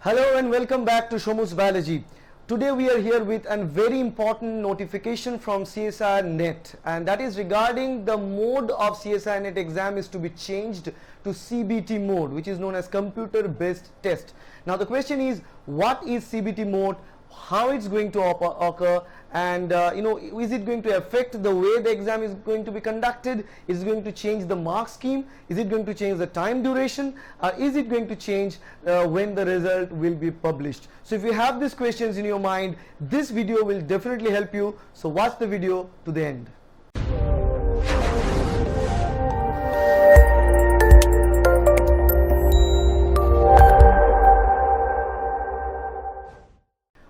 Hello and welcome back to Shomu's Biology. Today we are here with a very important notification from CSIR NET, and that is regarding the mode of CSIR NET exam is to be changed to CBT mode, which is known as computer based test. Now the question is, what is CBT mode, how it's going to occur, and is it going to affect the way the exam is going to be conducted? Is it going to change the mark scheme? Is it going to change the time duration? Is it going to change when the result will be published? So if you have these questions in your mind, this video will definitely help you. So watch the video to the end.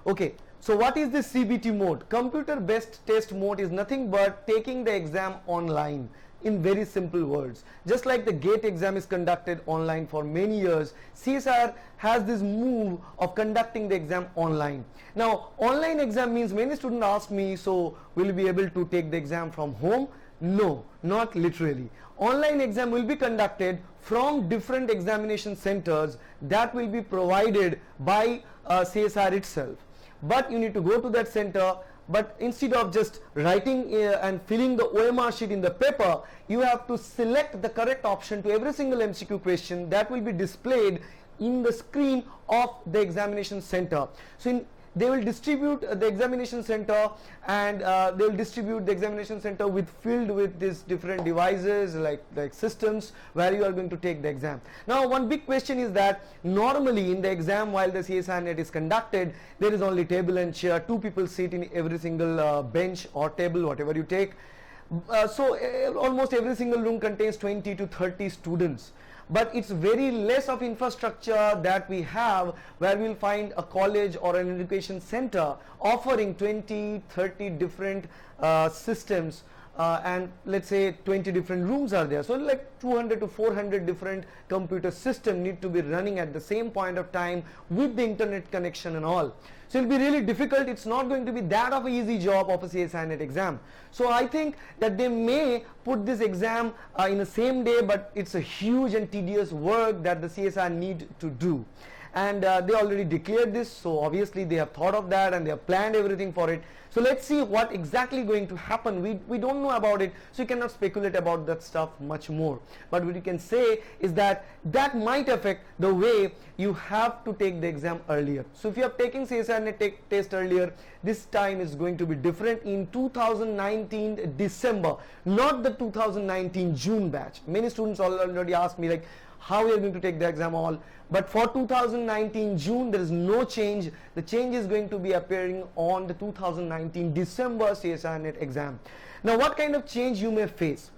Okay, so what is this CBT mode? Computer based test mode is nothing but taking the exam online, in very simple words. Just like the GATE exam is conducted online for many years, CSIR has this move of conducting the exam online. Now online exam means, many students ask me, so will you be able to take the exam from home? No, not literally. Online exam will be conducted from different examination centers that will be provided by CSIR itself. But you need to go to that center, but instead of just writing and filling the OMR sheet in the paper, you have to select the correct option to every single MCQ question that will be displayed in the screen of the examination center. So they will distribute the examination center, and they will distribute the examination center filled with these different devices like systems where you are going to take the exam. Now one big question is that normally in the exam, while the CSIR NET is conducted, there is only table and chair, two people sit in every single bench or table, whatever you take. Almost every single room contains 20 to 30 students. But it's very less of infrastructure that we have, where we'll find a college or an education center offering 20-30 different systems, and let's say 20 different rooms are there. So like 200 to 400 different computer systems need to be running at the same point of time with the internet connection and all. So it'll be really difficult. It's not going to be that of an easy job of a CSIR NET exam. So I think that they may put this exam in the same day, but it's a huge and tedious work that the CSIR need to do. And they already declared this, so obviously they have thought of that and they have planned everything for it. So let's see what exactly going to happen. We don't know about it, so you cannot speculate about that stuff much more. But what you can say is that that might affect the way you have to take the exam earlier. So if you have taken CSIR NET test earlier, this time is going to be different in 2019 December, not the 2019 June batch. Many students already asked me like, how we are going to take the exam all. But for 2019 June, there is no change. The change is going to be appearing on the 2019 December CSIR NET exam. Now what kind of change you may face?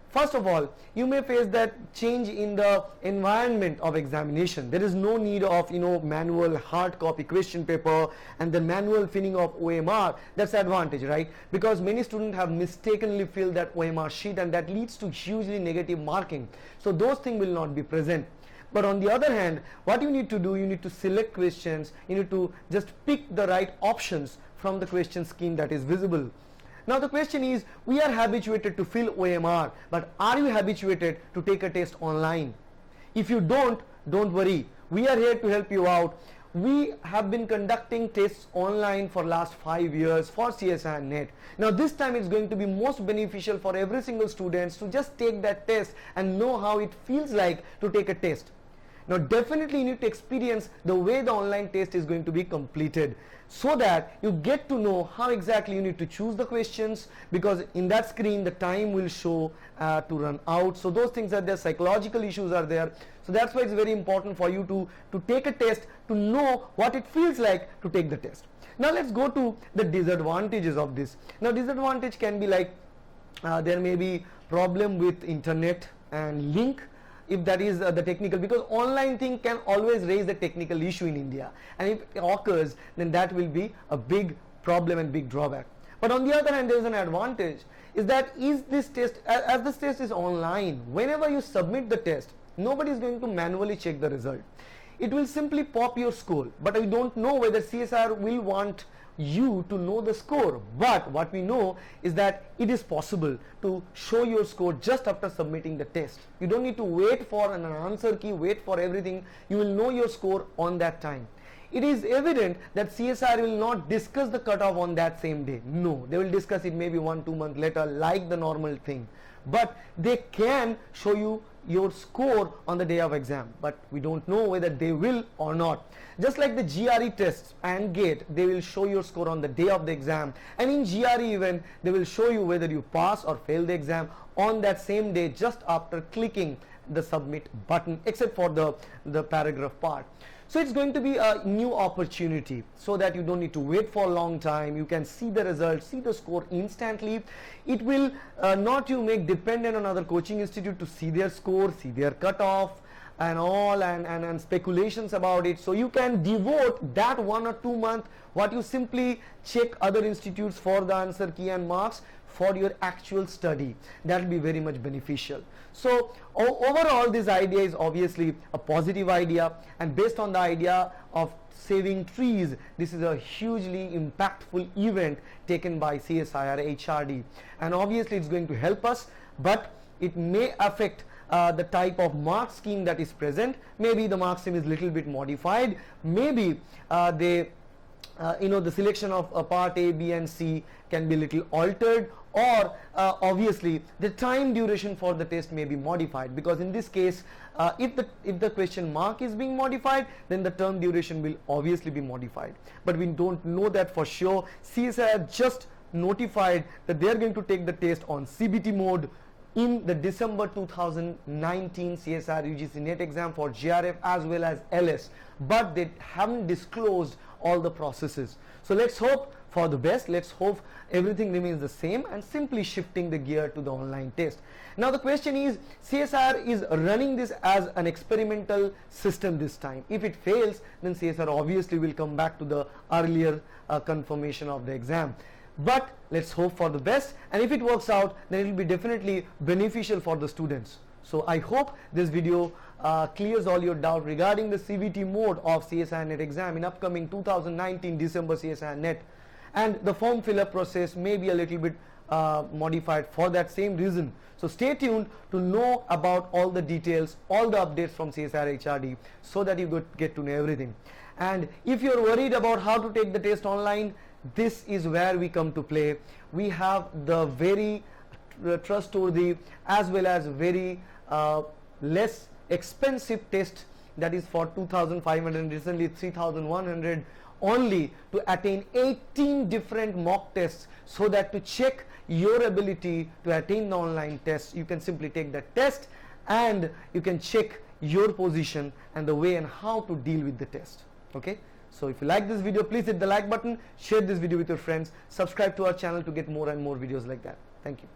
First of all, you may face that change in the environment of examination. There is no need of manual hard copy question paper and the manual filling of OMR. That's the advantage, right? Because many students have mistakenly filled that OMR sheet, and that leads to hugely negative marking. So those things will not be present. But on the other hand, what you need to do, you need to select questions. You need to just pick the right options from the question scheme that is visible. Now the question is, we are habituated to fill OMR, but are you habituated to take a test online? If you don't worry. We are here to help you out. We have been conducting tests online for last 5 years for CSIR NET. Now this time it's going to be most beneficial for every single student to just take that test and know how it feels like to take a test. Now definitely you need to experience the way the online test is going to be completed, so that you get to know how exactly you need to choose the questions, because in that screen the time will show to run out. So those things are there, psychological issues are there. So that's why it's very important for you to take a test, to know what it feels like to take the test. Now let's go to the disadvantages of this. Now disadvantage can be like there may be problem with internet and link, if that is the technical, because online thing can always raise the technical issue in India, and if it occurs, then that will be a big problem and big drawback. But on the other hand, there is an advantage, is that this test, as this test is online, whenever you submit the test, nobody is going to manually check the result. It will simply pop your score, but I don't know whether CSIR will want you to know the score. But what we know is that it is possible to show your score just after submitting the test. You don't need to wait for an answer key, wait for everything. You will know your score on that time. it is evident that CSIR will not discuss the cutoff on that same day. No, they will discuss it maybe 1-2 months later, like the normal thing. But they can show you your score on the day of exam, but we don't know whether they will or not. Just like the GRE tests and GATE, they will show your score on the day of the exam, and in GRE even they will show you whether you pass or fail the exam on that same day, just after clicking the submit button, except for the paragraph part. So it's going to be a new opportunity, so that you don't need to wait for a long time. You can see the results, see the score instantly. It will not you make dependent on other coaching institute to see their score, see their cutoff and all, and speculations about it. So you can devote that 1 or 2 months what you simply check other institutes for the answer key and marks for your actual study. That will be very much beneficial. So overall, this idea is obviously a positive idea, and based on the idea of saving trees, this is a hugely impactful event taken by CSIR HRD, and obviously it's going to help us, but it may affect the type of mark scheme that is present. Maybe the mark scheme is little bit modified, maybe the selection of part A, B and C can be little altered, or obviously the time duration for the test may be modified, because in this case if the question mark is being modified, then the term duration will obviously be modified, but we don't know that for sure. CSIR just notified that they are going to take the test on CBT mode in the December 2019 CSIR UGC NET exam for JRF as well as LS, but they haven't disclosed all the processes. So let's hope for the best. Let's hope everything remains the same and simply shifting the gear to the online test. Now the question is, CSIR is running this as an experimental system this time. If it fails, then CSIR obviously will come back to the earlier confirmation of the exam. But let's hope for the best, and if it works out, then it will be definitely beneficial for the students. So I hope this video clears all your doubt regarding the CBT mode of CSIR NET exam in upcoming 2019 December CSIR NET, and the form fill up process may be a little bit modified for that same reason. So stay tuned to know about all the details, all the updates from CSIR HRD, so that you get to know everything. And if you're worried about how to take the test online, this is where we come to play. We have the very trustworthy as well as very less expensive test, that is for 2,500, recently 3,100 only, to attain 18 different mock tests, so that to check your ability to attain the online test, you can simply take the test and you can check your position and the way and how to deal with the test. Okay, so if you like this video, please hit the like button, share this video with your friends, subscribe to our channel to get more and more videos like that. Thank you.